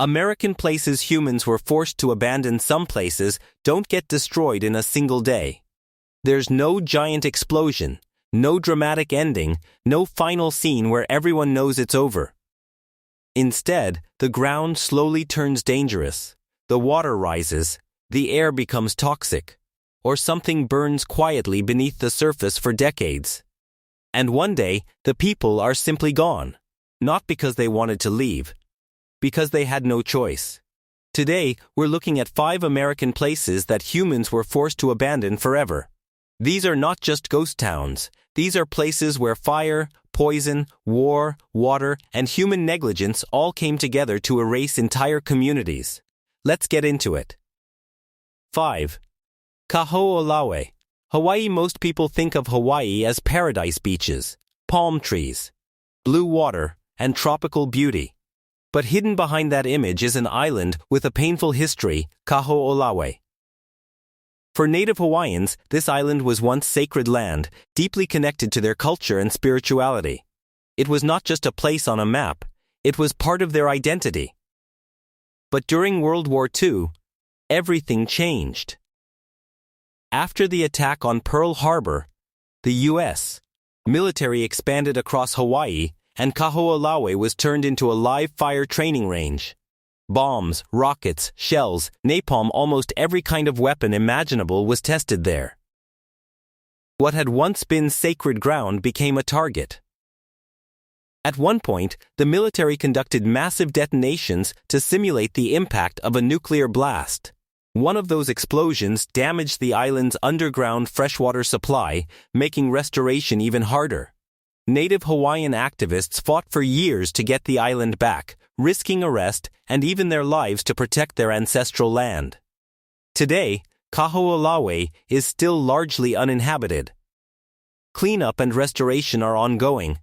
American places humans were forced to abandon. Some places don't get destroyed in a single day. There's no giant explosion, no dramatic ending, no final scene where everyone knows it's over. Instead, the ground slowly turns dangerous, the water rises, the air becomes toxic, or something burns quietly beneath the surface for decades. And one day, the people are simply gone, not because they wanted to leave, because they had no choice. Today, we're looking at 5 American places that humans were forced to abandon forever. These are not just ghost towns. These are places where fire, poison, war, water, and human negligence all came together to erase entire communities. Let's get into it. 5. Kahoʻolawe, Hawaii. Most people think of Hawaii as paradise beaches, palm trees, blue water, and tropical beauty. But hidden behind that image is an island with a painful history, Kahoʻolawe. For native Hawaiians, this island was once sacred land, deeply connected to their culture and spirituality. It was not just a place on a map, it was part of their identity. But during World War II, everything changed. After the attack on Pearl Harbor, the U.S. military expanded across Hawaii, and Kahoʻolawe was turned into a live fire training range. Bombs, rockets, shells, napalm, almost every kind of weapon imaginable was tested there. What had once been sacred ground became a target. At one point, the military conducted massive detonations to simulate the impact of a nuclear blast. One of those explosions damaged the island's underground freshwater supply, making restoration even harder. Native Hawaiian activists fought for years to get the island back, risking arrest and even their lives to protect their ancestral land. Today, Kahoʻolawe is still largely uninhabited. Cleanup and restoration are ongoing,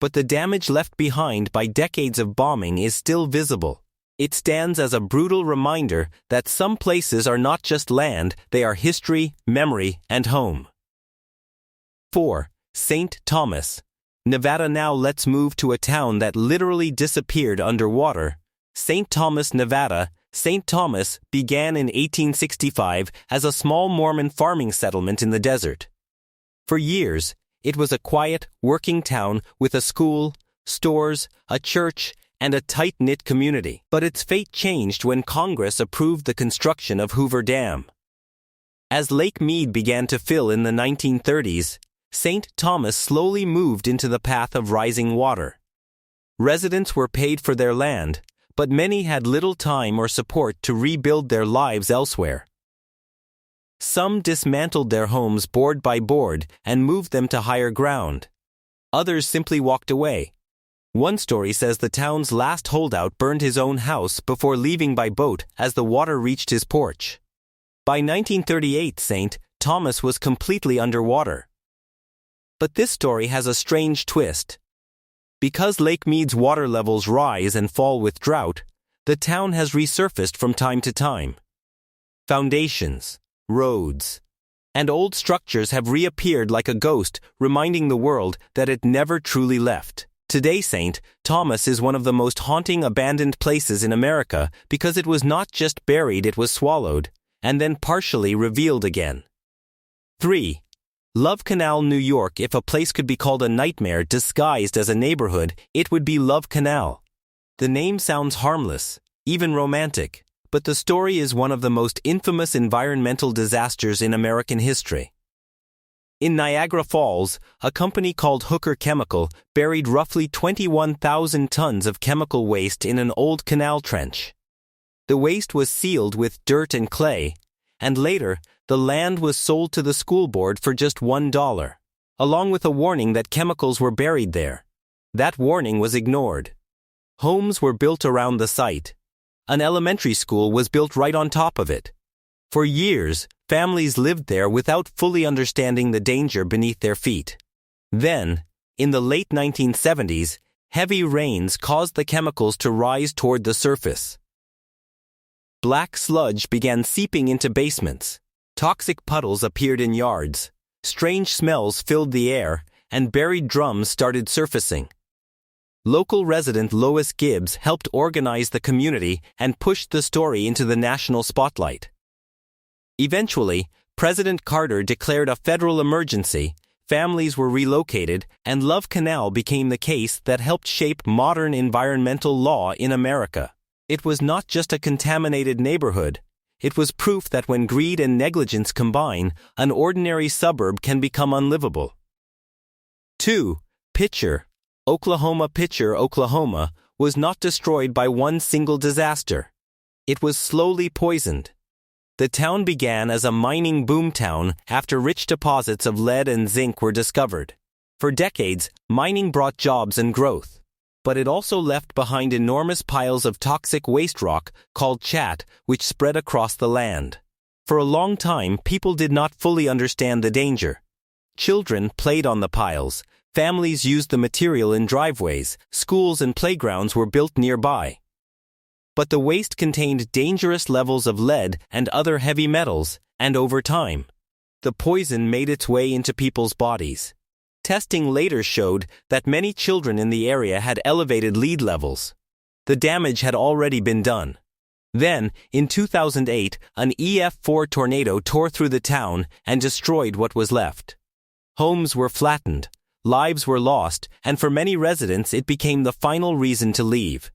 but the damage left behind by decades of bombing is still visible. It stands as a brutal reminder that some places are not just land, they are history, memory, and home. 4. St. Thomas, Nevada. Now let's move to a town that literally disappeared underwater. St. Thomas, Nevada. St. Thomas began in 1865 as a small Mormon farming settlement in the desert. For years, it was a quiet, working town with a school, stores, a church, and a tight-knit community. But its fate changed when Congress approved the construction of Hoover Dam. As Lake Mead began to fill in the 1930s, St. Thomas slowly moved into the path of rising water. Residents were paid for their land, but many had little time or support to rebuild their lives elsewhere. Some dismantled their homes board by board and moved them to higher ground. Others simply walked away. One story says the town's last holdout burned his own house before leaving by boat as the water reached his porch. By 1938, St. Thomas was completely underwater. But this story has a strange twist. Because Lake Mead's water levels rise and fall with drought, the town has resurfaced from time to time. Foundations, roads, and old structures have reappeared like a ghost, reminding the world that it never truly left. Today, St. Thomas is one of the most haunting abandoned places in America because it was not just buried, it was swallowed, and then partially revealed again. 3. Love Canal, New York. If a place could be called a nightmare disguised as a neighborhood, it would be Love Canal. The name sounds harmless, even romantic, but the story is one of the most infamous environmental disasters in American history. In Niagara Falls, a company called Hooker Chemical buried roughly 21,000 tons of chemical waste in an old canal trench. The waste was sealed with dirt and clay, and later, the land was sold to the school board for just $1, along with a warning that chemicals were buried there. That warning was ignored. Homes were built around the site. An elementary school was built right on top of it. For years, families lived there without fully understanding the danger beneath their feet. Then, in the late 1970s, heavy rains caused the chemicals to rise toward the surface. Black sludge began seeping into basements. Toxic puddles appeared in yards. Strange smells filled the air, and buried drums started surfacing. Local resident Lois Gibbs helped organize the community and pushed the story into the national spotlight. Eventually, President Carter declared a federal emergency, families were relocated, and Love Canal became the case that helped shape modern environmental law in America. It was not just a contaminated neighborhood. It was proof that when greed and negligence combine, an ordinary suburb can become unlivable. 2. Pitcher, Oklahoma. Pitcher, Oklahoma, was not destroyed by one single disaster. It was slowly poisoned. The town began as a mining boomtown after rich deposits of lead and zinc were discovered. For decades, mining brought jobs and growth. But it also left behind enormous piles of toxic waste rock called chat, which spread across the land. For a long time, people did not fully understand the danger. Children played on the piles, families used the material in driveways, schools and playgrounds were built nearby. But the waste contained dangerous levels of lead and other heavy metals, and over time, the poison made its way into people's bodies. Testing later showed that many children in the area had elevated lead levels. The damage had already been done. Then, in 2008, an EF4 tornado tore through the town and destroyed what was left. Homes were flattened, lives were lost, and for many residents it became the final reason to leave.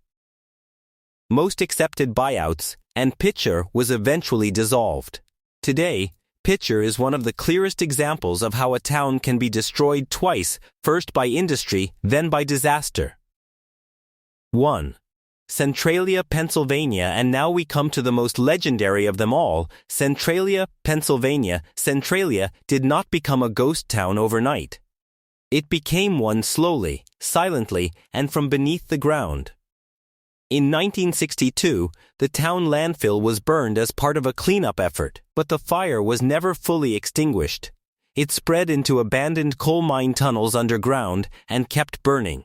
Most accepted buyouts, and Pitcher was eventually dissolved. Today, Pitcher is one of the clearest examples of how a town can be destroyed twice, first by industry, then by disaster. 1. Centralia, Pennsylvania. And now we come to the most legendary of them all, Centralia, Pennsylvania. Centralia did not become a ghost town overnight. It became one slowly, silently, and from beneath the ground. In 1962, the town landfill was burned as part of a cleanup effort, but the fire was never fully extinguished. It spread into abandoned coal mine tunnels underground and kept burning.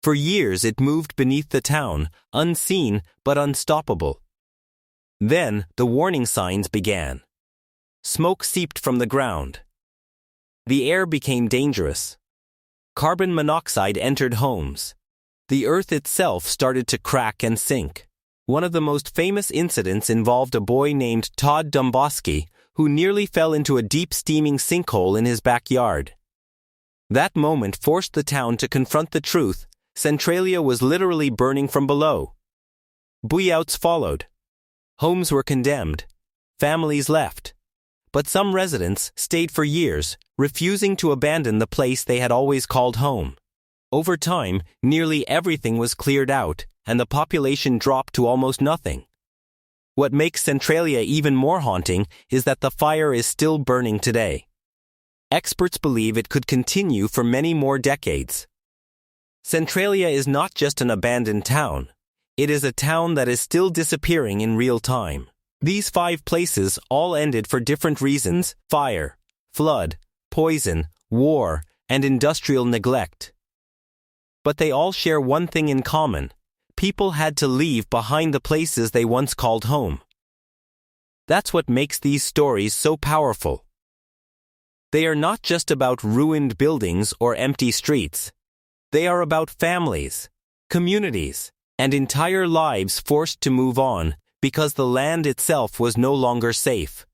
For years it moved beneath the town, unseen but unstoppable. Then the warning signs began. Smoke seeped from the ground. The air became dangerous. Carbon monoxide entered homes. The earth itself started to crack and sink. One of the most famous incidents involved a boy named Todd Domboski, who nearly fell into a deep steaming sinkhole in his backyard. That moment forced the town to confront the truth. Centralia was literally burning from below. Buyouts followed. Homes were condemned. Families left. But some residents stayed for years, refusing to abandon the place they had always called home. Over time, nearly everything was cleared out, and the population dropped to almost nothing. What makes Centralia even more haunting is that the fire is still burning today. Experts believe it could continue for many more decades. Centralia is not just an abandoned town. It is a town that is still disappearing in real time. These 5 places all ended for different reasons: fire, flood, poison, war, and industrial neglect. But they all share one thing in common: people had to leave behind the places they once called home. That's what makes these stories so powerful. They are not just about ruined buildings or empty streets. They are about families, communities, and entire lives forced to move on because the land itself was no longer safe.